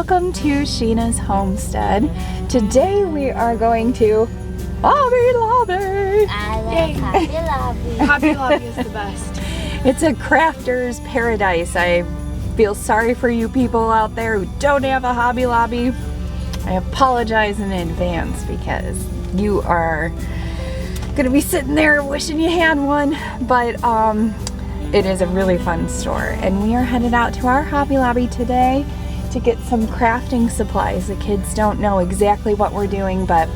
welcome to Sheena's homestead. Today we are going to Hobby Lobby. I love Hobby Lobby. Hobby Lobby is the best. It's a crafter's paradise. I feel sorry for you people out there who don't have a Hobby Lobby. I apologize in advance because you are gonna be sitting there wishing you had one, but it is a really fun store, and we are headed out to our Hobby Lobby today to get some crafting supplies. The kids don't know exactly what we're doing, but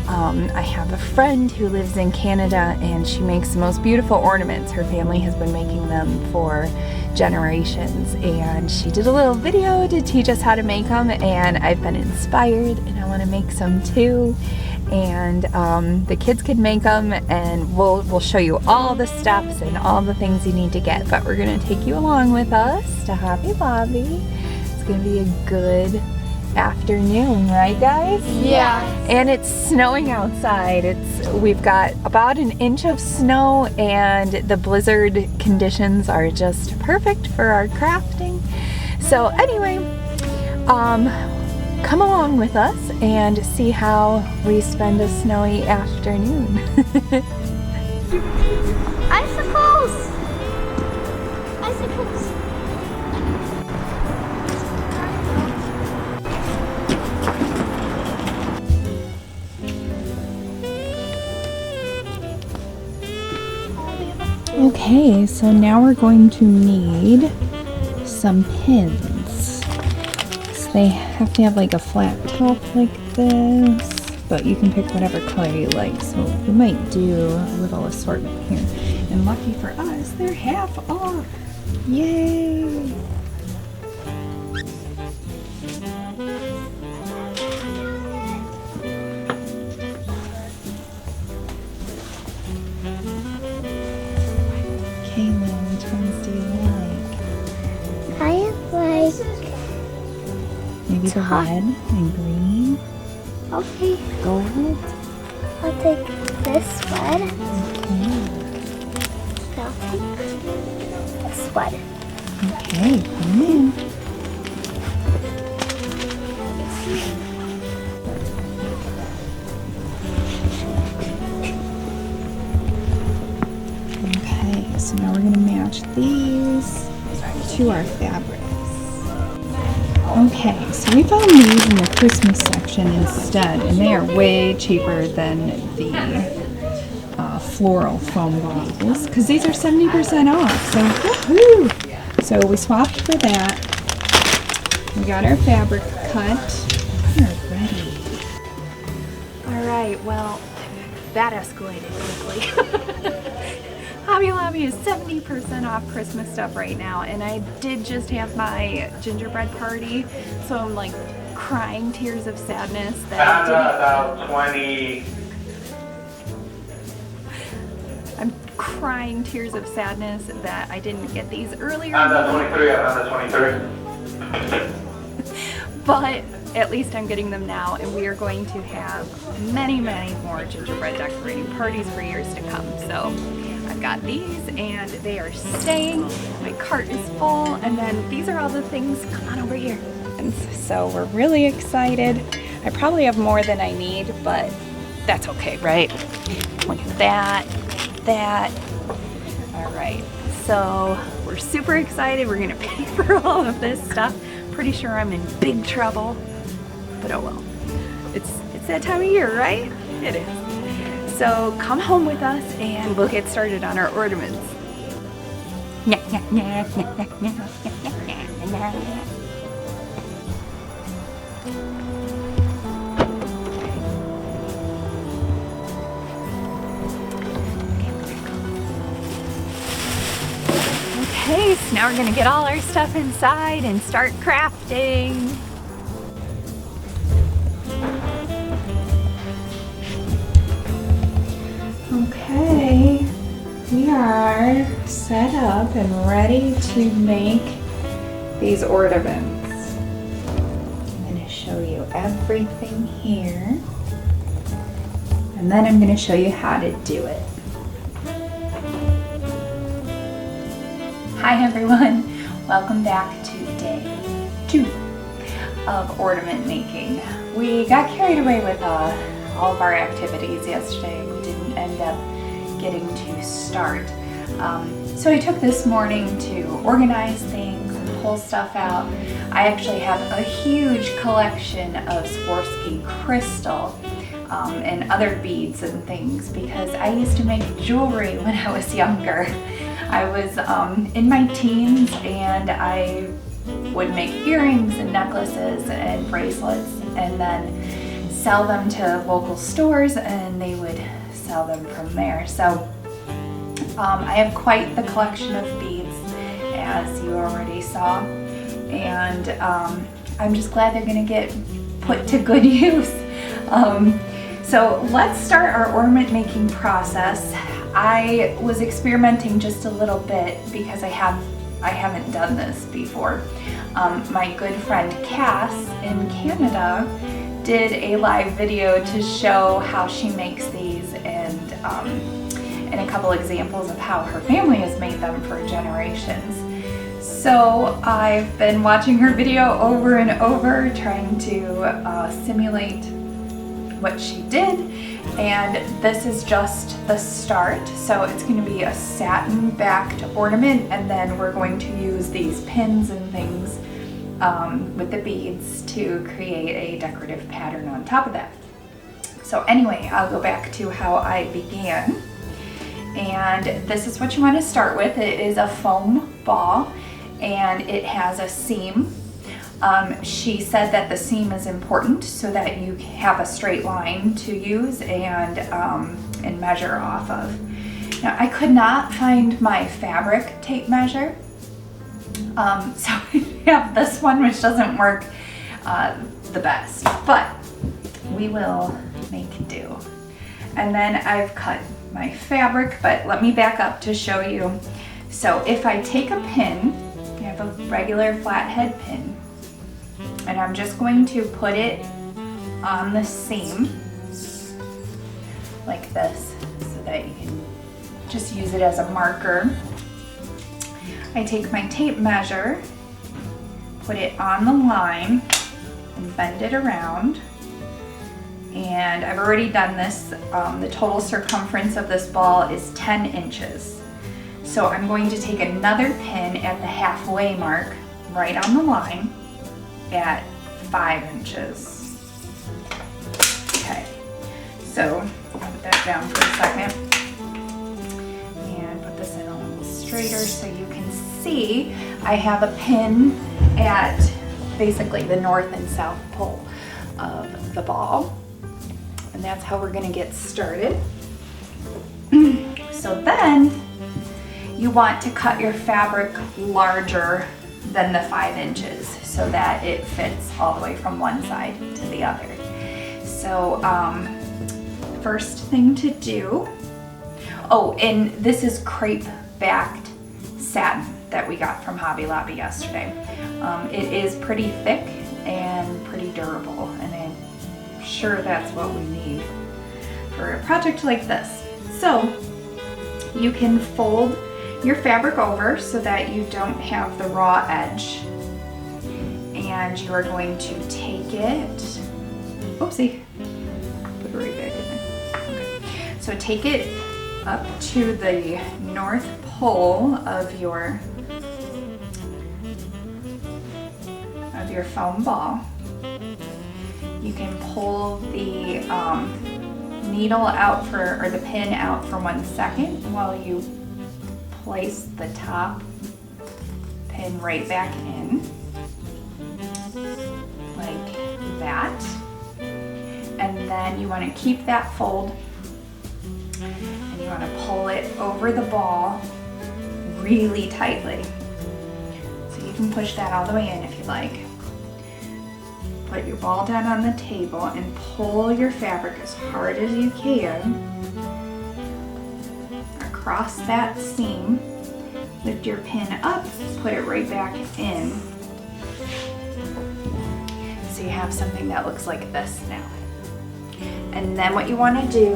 I have a friend who lives in Canada and she makes the most beautiful ornaments. Her family has been making them for generations, and she did a little video to teach us how to make them, and I've been inspired and I want to make some too. And the kids can make them, and we'll show you all the steps and all the things you need to get, but we're gonna take you along with us to Hobby Lobby. It's gonna be a good afternoon, right guys? Yeah. And it's snowing outside. We've got about an inch of snow, and the blizzard conditions are just perfect for our crafting. So anyway, come along with us and see how we spend a snowy afternoon. Icicles! Icicles! Okay, so now we're going to need some pins. So they have to have like a flat top like this, but you can pick whatever color you like. So we might do a little assortment here. And lucky for us, they're half off. Yay! Kaylin, which ones do you like? I like... Maybe the Top. red and green, Okay, gold. I'll take this one. Okay. I'll take this one. Okay, put them in. Okay, so now we're going to match these to our fabrics. Okay, so we found these in the Christmas section instead, and they are way cheaper than the floral foam bottles, because these are 70% off, so woohoo! So we swapped for that. We got our fabric cut. We're ready. Alright, well, that escalated quickly. Hobby Lobby is 70% off Christmas stuff right now, and I did just have my gingerbread party, so I'm like crying tears of sadness that I didn't. About 20. I'm crying tears of sadness that I didn't get these earlier. On the 23, on the 23. But at least I'm getting them now, and we are going to have many, many more gingerbread decorating parties for years to come. So I've got these, and they are staying. My cart is full, and then these are all the things. Come on over here. And so we're really excited. I probably have more than I need, but that's okay, right? Look at that, that. All right, so we're super excited. We're gonna pay for all of this stuff. Pretty sure I'm in big trouble, but oh well. It's that time of year, right? It is. So come home with us and we'll get started on our ornaments. Okay, so now we're gonna get all our stuff inside and start crafting. Okay, we are set up and ready to make these ornaments. I'm going to show you everything here, and then I'm going to show you how to do it. Hi everyone, welcome back to day 2 of ornament making. We got carried away with all of our activities yesterday. We didn't end up getting to start. So I took this morning to organize things and pull stuff out. I actually have a huge collection of Swarovski crystal and other beads and things because I used to make jewelry when I was younger. I was in my teens and I would make earrings and necklaces and bracelets and then sell them to local stores and they would sell them from there. So I have quite the collection of beads, as you already saw, and I'm just glad they're going to get put to good use. So let's start our ornament making process. I was experimenting just a little bit because I haven't done this before. My good friend Cass in Canada did a live video to show how she makes these and a couple examples of how her family has made them for generations. So I've been watching her video over and over, trying to simulate what she did, and this is just the start. So it's going to be a satin backed ornament, and then we're going to use these pins and things with the beads to create a decorative pattern on top of that. So anyway, I'll go back to how I began. And this is what you want to start with. It is a foam ball and it has a seam. She said that the seam is important so that you have a straight line to use and measure off of. Now I could not find my fabric tape measure. So I have this one which doesn't work the best, but we will make do. And then I've cut my fabric, but let me back up to show you. So if I take a pin, I have a regular flathead pin, and I'm just going to put it on the seam like this so that you can just use it as a marker. I take my tape measure, put it on the line, and bend it around. And I've already done this. The total circumference of this ball is 10 inches. So I'm going to take another pin at the halfway mark, right on the line, at 5 inches. Okay, so I'll put that down for a second and put this in a little straighter so you can see I have a pin at basically the north and south pole of the ball. And that's how we're going to get started. So then you want to cut your fabric larger than the 5 inches so that it fits all the way from one side to the other. So first thing to do, oh, and this is crepe backed satin that we got from Hobby Lobby yesterday. It is pretty thick and pretty durable, and I'm sure that's what we need for a project like this. So you can fold your fabric over so that you don't have the raw edge, and you are going to take it, oopsie, put it right back in there. Okay. So take it up to the north pole of your foam ball. You can pull the needle out or the pin out for 1 second while you place the top pin right back in, like that. And then you want to keep that fold and you want to pull it over the ball really tightly. So you can push that all the way in if you like. Put your ball down on the table and pull your fabric as hard as you can across that seam. Lift your pin up, put it right back in. So you have something that looks like this now. And then what you want to do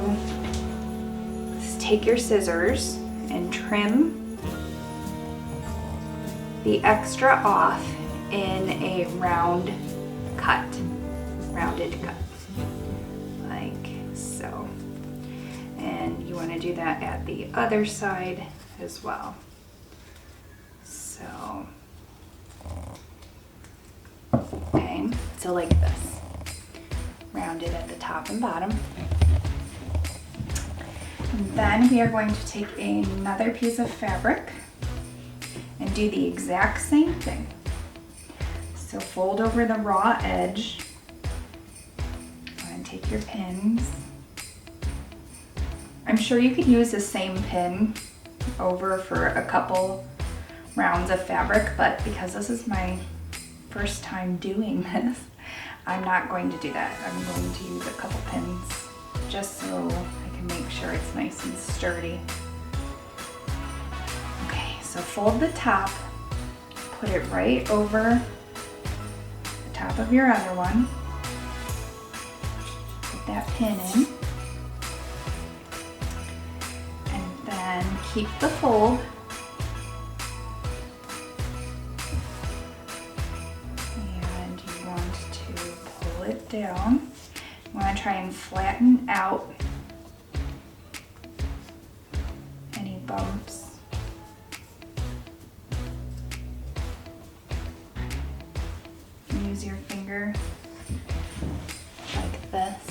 is take your scissors and trim the extra off in a round cut, rounded cut, like so. And you want to do that at the other side as well. So, okay, so like this, rounded at the top and bottom. And then we are going to take another piece of fabric and do the exact same thing. So fold over the raw edge and take your pins. I'm sure you could use the same pin over for a couple rounds of fabric, but because this is my first time doing this, I'm not going to do that. I'm going to use a couple pins just so I can make sure it's nice and sturdy. Okay, so fold the top, put it right over the top of your other one. Put that pin in. And then keep the fold. And you want to pull it down. You want to try and flatten out any bumps. Use your finger like this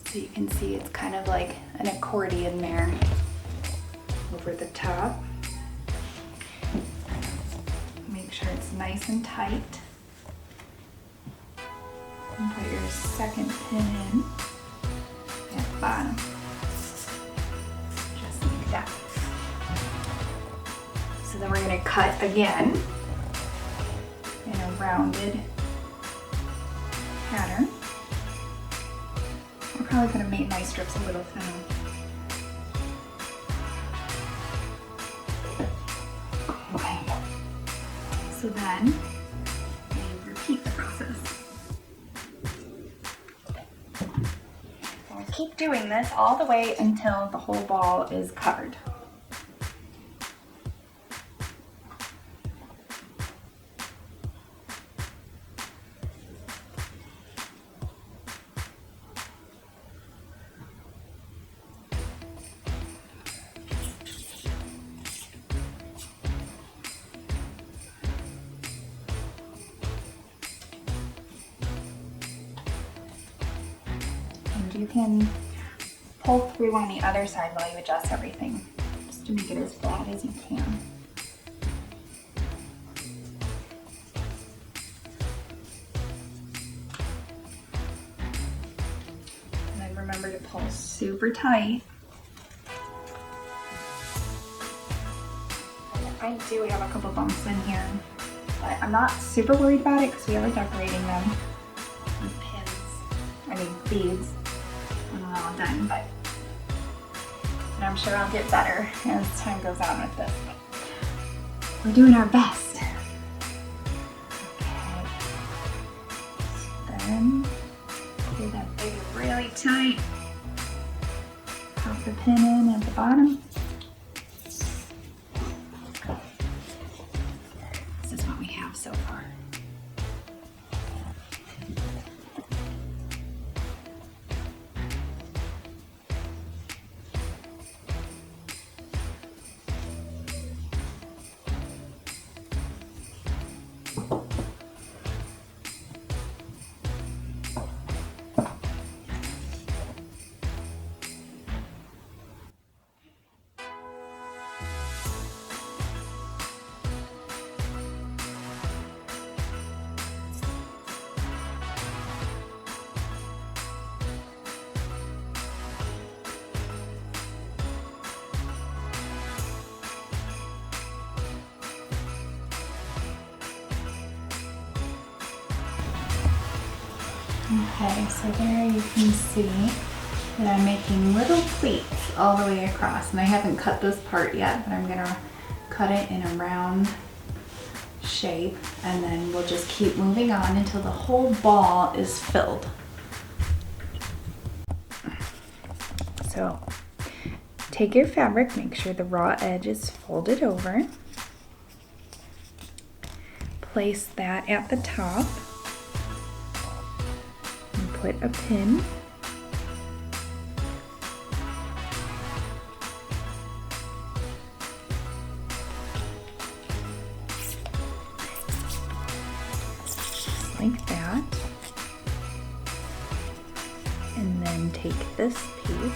so you can see it's kind of like an accordion there over the top. Make sure it's nice and tight. And put your second pin in at the bottom. Just like that. So then we're going to cut again in a rounded pattern. We're probably going to make my strips a little thinner. Okay. So then we repeat the process. We'll keep doing this all the way until the whole ball is covered. You can pull through on the other side while you adjust everything, just to make it as flat as you can. And then remember to pull super tight. And I do have a couple bumps in here, but I'm not super worried about it because we are decorating them with beads. When we're all done, but I'm sure I'll get better as time goes on with this. We're doing our best. Okay. Then do that baby really tight. Pop the pin in at the bottom. This is what we have so far. Okay, so there you can see that I'm making little pleats all the way across, and I haven't cut this part yet, but I'm gonna cut it in a round shape, and then we'll just keep moving on until the whole ball is filled. So take your fabric, make sure the raw edge is folded over, place that at the top and put a pin. Like that. And then take this piece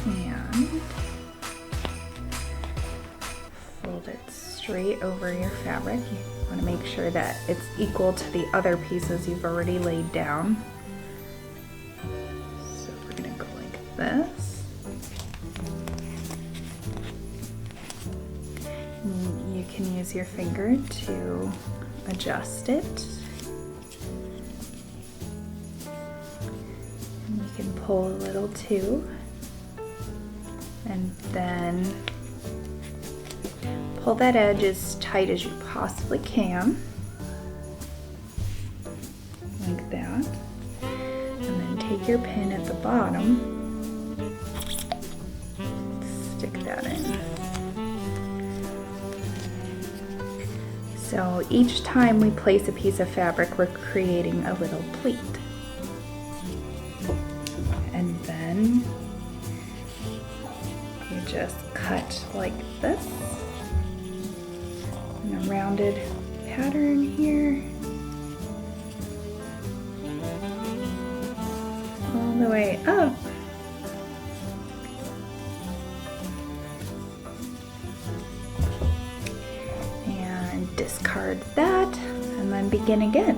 and fold it straight over your fabric. You want to make sure that it's equal to the other pieces you've already laid down. So we're going to go like this. And you can use your finger to adjust it. And you can pull a little too. And then pull that edge as tight as you possibly can, like that. And then take your pin at the bottom, stick that in. So each time we place a piece of fabric, we're creating a little pleat. And then you just cut like this in a rounded pattern here, all the way up. And discard that and then begin again.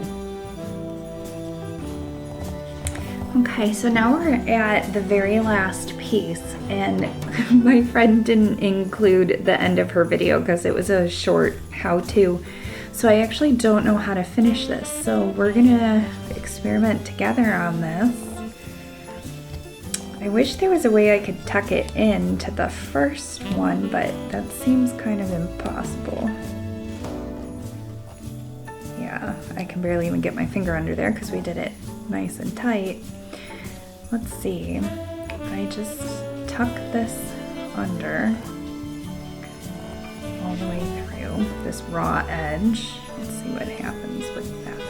Okay, so now we're at the very last piece, and my friend didn't include the end of her video because it was a short how-to. So I actually don't know how to finish this. So we're gonna experiment together on this. I wish there was a way I could tuck it into the first one, but that seems kind of impossible. Yeah, I can barely even get my finger under there because we did it nice and tight. Let's see, if I just tuck this under all the way through this raw edge, let's see what happens with that.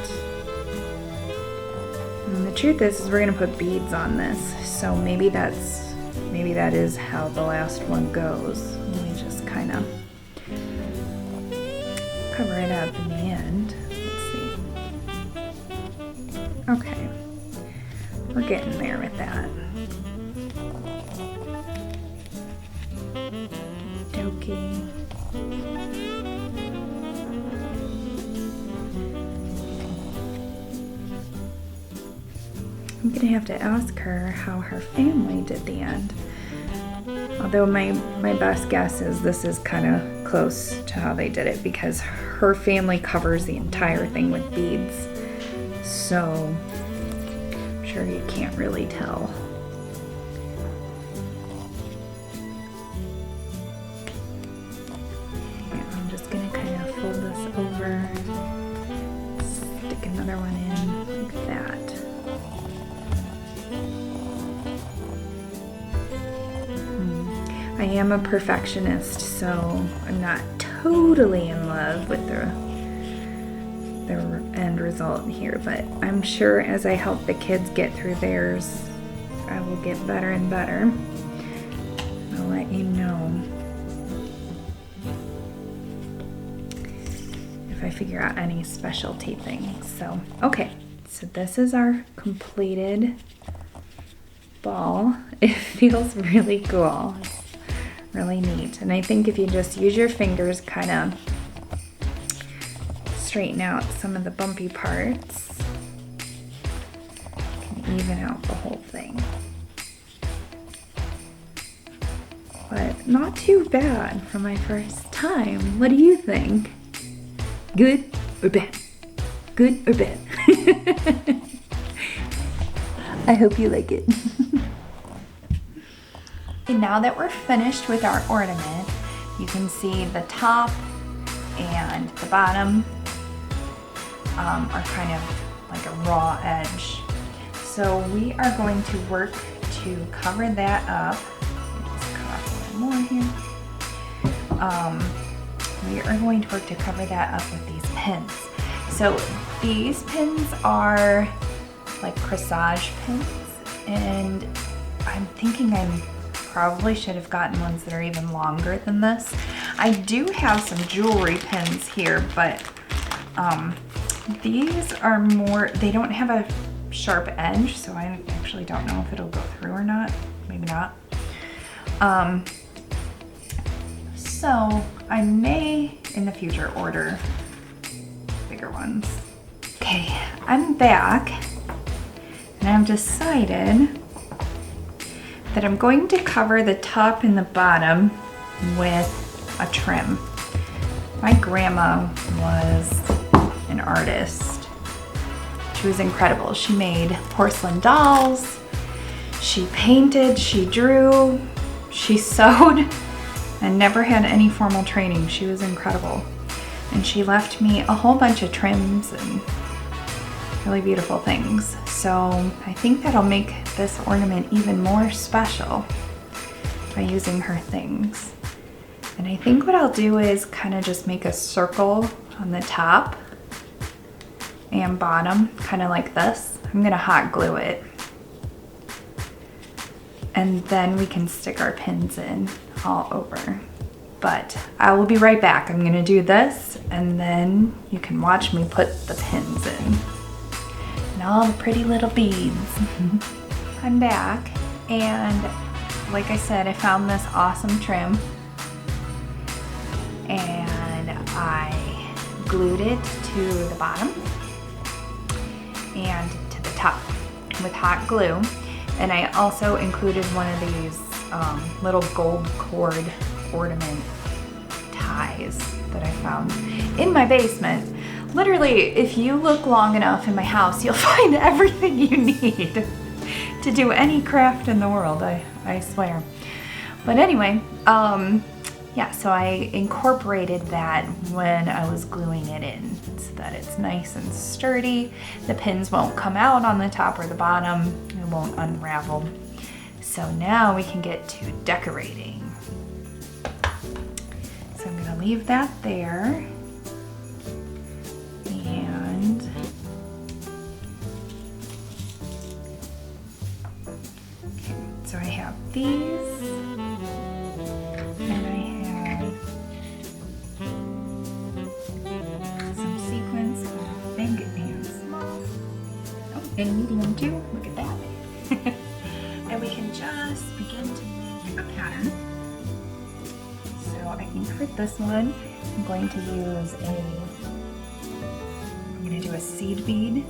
And the truth is we're gonna put beads on this, so maybe that is how the last one goes. We just kind of cover it up in the end. Let's see. Okay. We're getting there with that. Dokey. I'm gonna have to ask her how her family did the end. Although my best guess is this is kind of close to how they did it because her family covers the entire thing with beads. So sure you can't really tell. Yeah, I'm just gonna kind of fold this over, stick another one in like that. I am a perfectionist, so I'm not totally in love with the end result here, but I'm sure as I help the kids get through theirs, I will get better and better. I'll let you know if I figure out any specialty things. So, okay, so this is our completed ball. It feels really cool, really neat. And I think if you just use your fingers, kind of straighten out some of the bumpy parts, you can even out the whole thing. But not too bad for my first time. What do you think? Good or bad? Good or bad? I hope you like it. And now that we're finished with our ornament, you can see the top and the bottom are kind of like a raw edge. So we are going to work to cover that up. Just cut off a little more here. we are going to work to cover that up with these pins. So these pins are like corsage pins, and I'm thinking I probably should have gotten ones that are even longer than this. I do have some jewelry pins here, but these are more, they don't have a sharp edge, so I actually don't know if it'll go through or not. Maybe not. So I may in the future order bigger ones. Okay, I'm back and I've decided that I'm going to cover the top and the bottom with a trim. My grandma was an artist. She was incredible. She made porcelain dolls, she painted, she drew, she sewed, and never had any formal training. She was incredible. And she left me a whole bunch of trims and really beautiful things. So I think that'll make this ornament even more special by using her things. And I think what I'll do is kind of just make a circle on the top and bottom, kind of like this. I'm gonna hot glue it. And then we can stick our pins in all over. But I will be right back. I'm gonna do this and then you can watch me put the pins in. And all the pretty little beads. I'm back, and like I said, I found this awesome trim and I glued it to the bottom and to the top with hot glue. And I also included one of these little gold cord ornament ties that I found in my basement. Literally, if you look long enough in my house, you'll find everything you need to do any craft in the world, I swear. But anyway, yeah, so I incorporated that when I was gluing it in so that it's nice and sturdy. The pins won't come out on the top or the bottom. It won't unravel. So now we can get to decorating. So I'm gonna leave that there. And okay, so I have these. And I have some sequins, big and small. Oh, and medium too, look at that. And we can just begin to make a pattern. So I think for this one, I'm going to use I'm going to do a seed bead.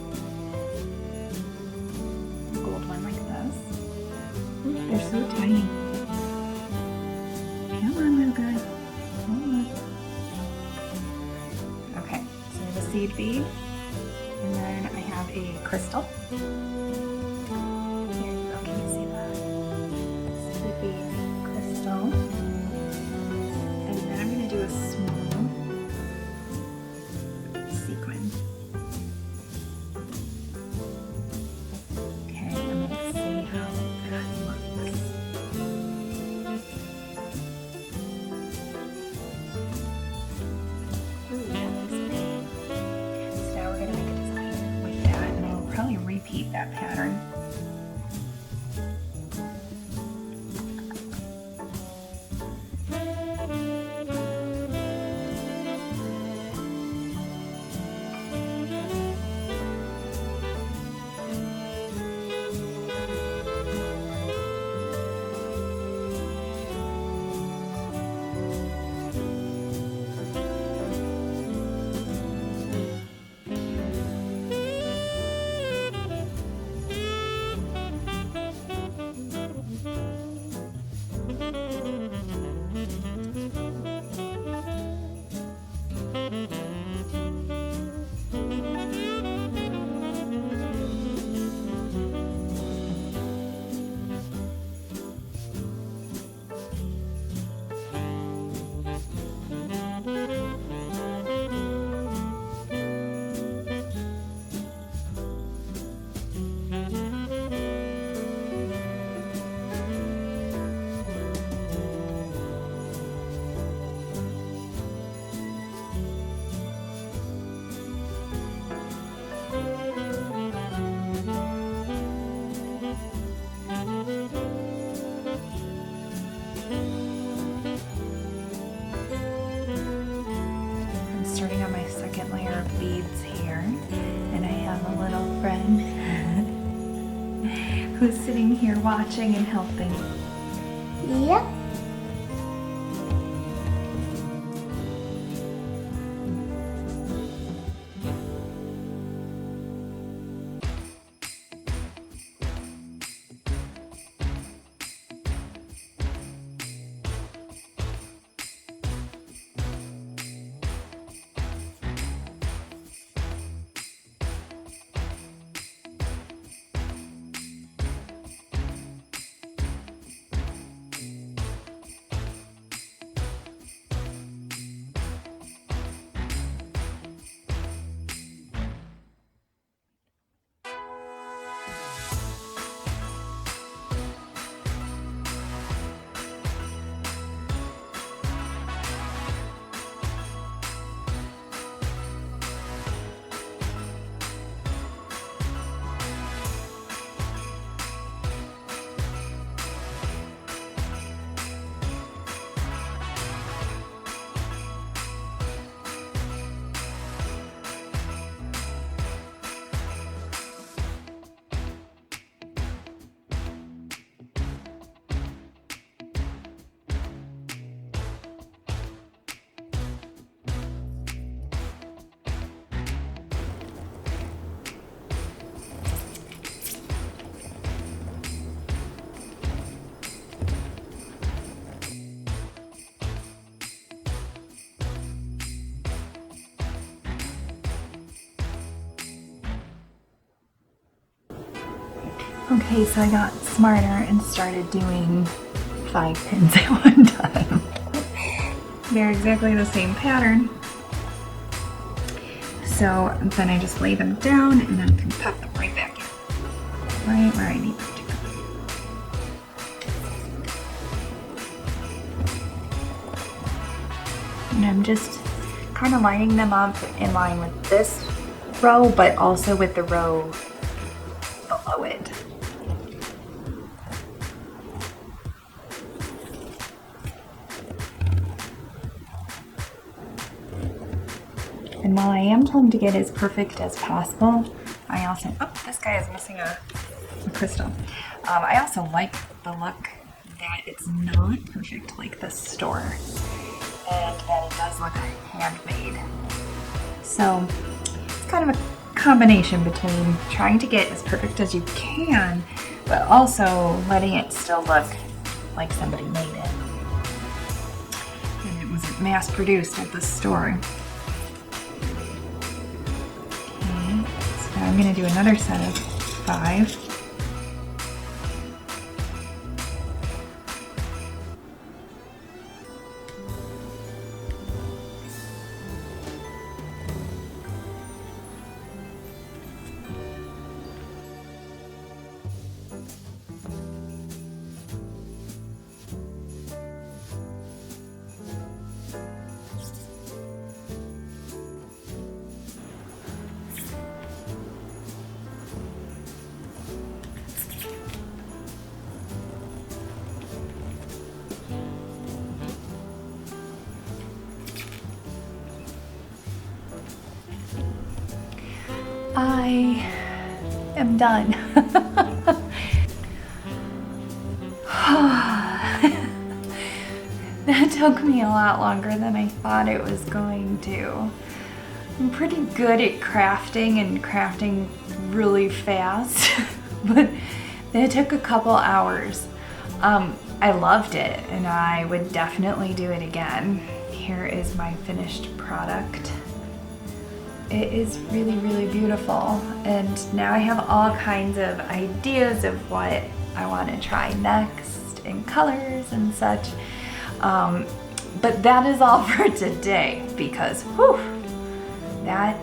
Gold one like this. Ooh, they're so tiny. Come on, little guy. Hold on. Okay, so I have a seed bead. And then I have a crystal. Here you go, can you see that? Seed bead, crystal. And then I'm going to do a small sequin. Okay, and let's see how that looks. Ooh, that looks great. So now we're going to make a design with that, and I'll probably repeat that pattern. who's sitting here watching and helping. Yep. Okay, so I got smarter and started doing 5 pins at one time. They're exactly the same pattern. So then I just lay them down and then I can pop them right back in. Right where I need them to go. And I'm just kind of lining them up in line with this row, but also with the row below it. And while I am trying to get as perfect as possible, I also, oh, this guy is missing a crystal. I also like the look that it's not perfect like the store, and that it does look handmade. So it's kind of a combination between trying to get as perfect as you can, but also letting it still look like somebody made it. And it wasn't mass produced at the store. I'm going to do another set of 5. I am done. That took me a lot longer than I thought it was going to. I'm pretty good at crafting really fast, but it took a couple hours. I loved it and I would definitely do it again. Here is my finished product. It is really, really beautiful, and now I have all kinds of ideas of what I want to try next in colors and such. But that is all for today because whew, that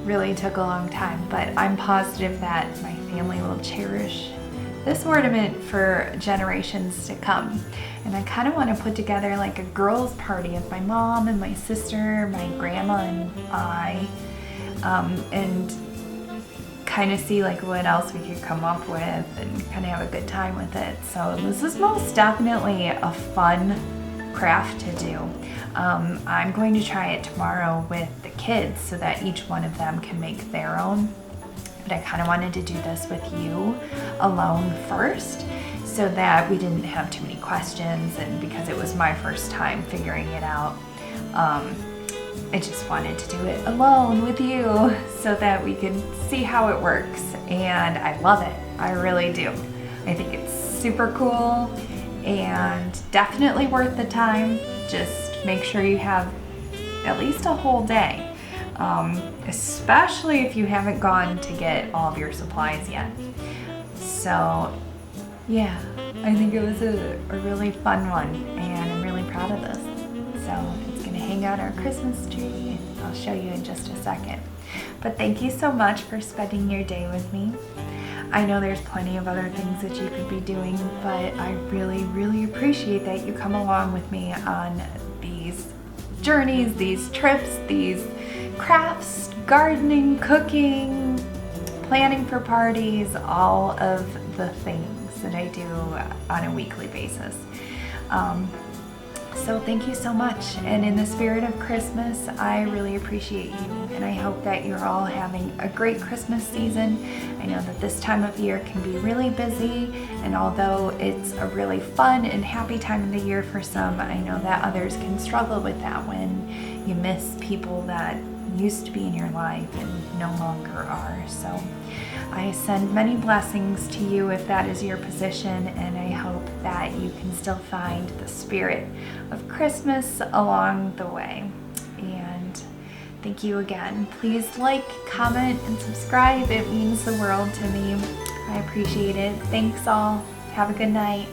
really took a long time, but I'm positive that my family will cherish this ornament for generations to come. And I kind of want to put together like a girls' party of my mom and my sister, my grandma and I, and kind of see like what else we could come up with and kind of have a good time with it. So this is most definitely a fun craft to do. I'm going to try it tomorrow with the kids so that each one of them can make their own. but I kind of wanted to do this with you alone first so that we didn't have too many questions, and because it was my first time figuring it out, I just wanted to do it alone with you so that we could see how it works, and I love it. I really do. I think it's super cool and definitely worth the time. Just make sure you have at least a whole day, especially if you haven't gone to get all of your supplies yet. So yeah, I think it was a really fun one, and I'm really proud of this. So it's gonna hang out our Christmas tree, and I'll show you in just a second. But thank you so much for spending your day with me. I know there's plenty of other things that you could be doing, but I really, really appreciate that you come along with me on these journeys, these trips, these crafts, gardening, cooking, planning for parties, all of the things that I do on a weekly basis. So thank you so much, and in the spirit of Christmas, I really appreciate you, and I hope that you're all having a great Christmas season. I know that this time of year can be really busy, and although it's a really fun and happy time of the year for some, I know that others can struggle with that when you miss people that used to be in your life and no longer are. So I send many blessings to you if that is your position, and I hope that you can still find the spirit of Christmas along the way. And thank you again. Please like, comment, and subscribe. It means the world to me. I appreciate it. Thanks all. Have a good night.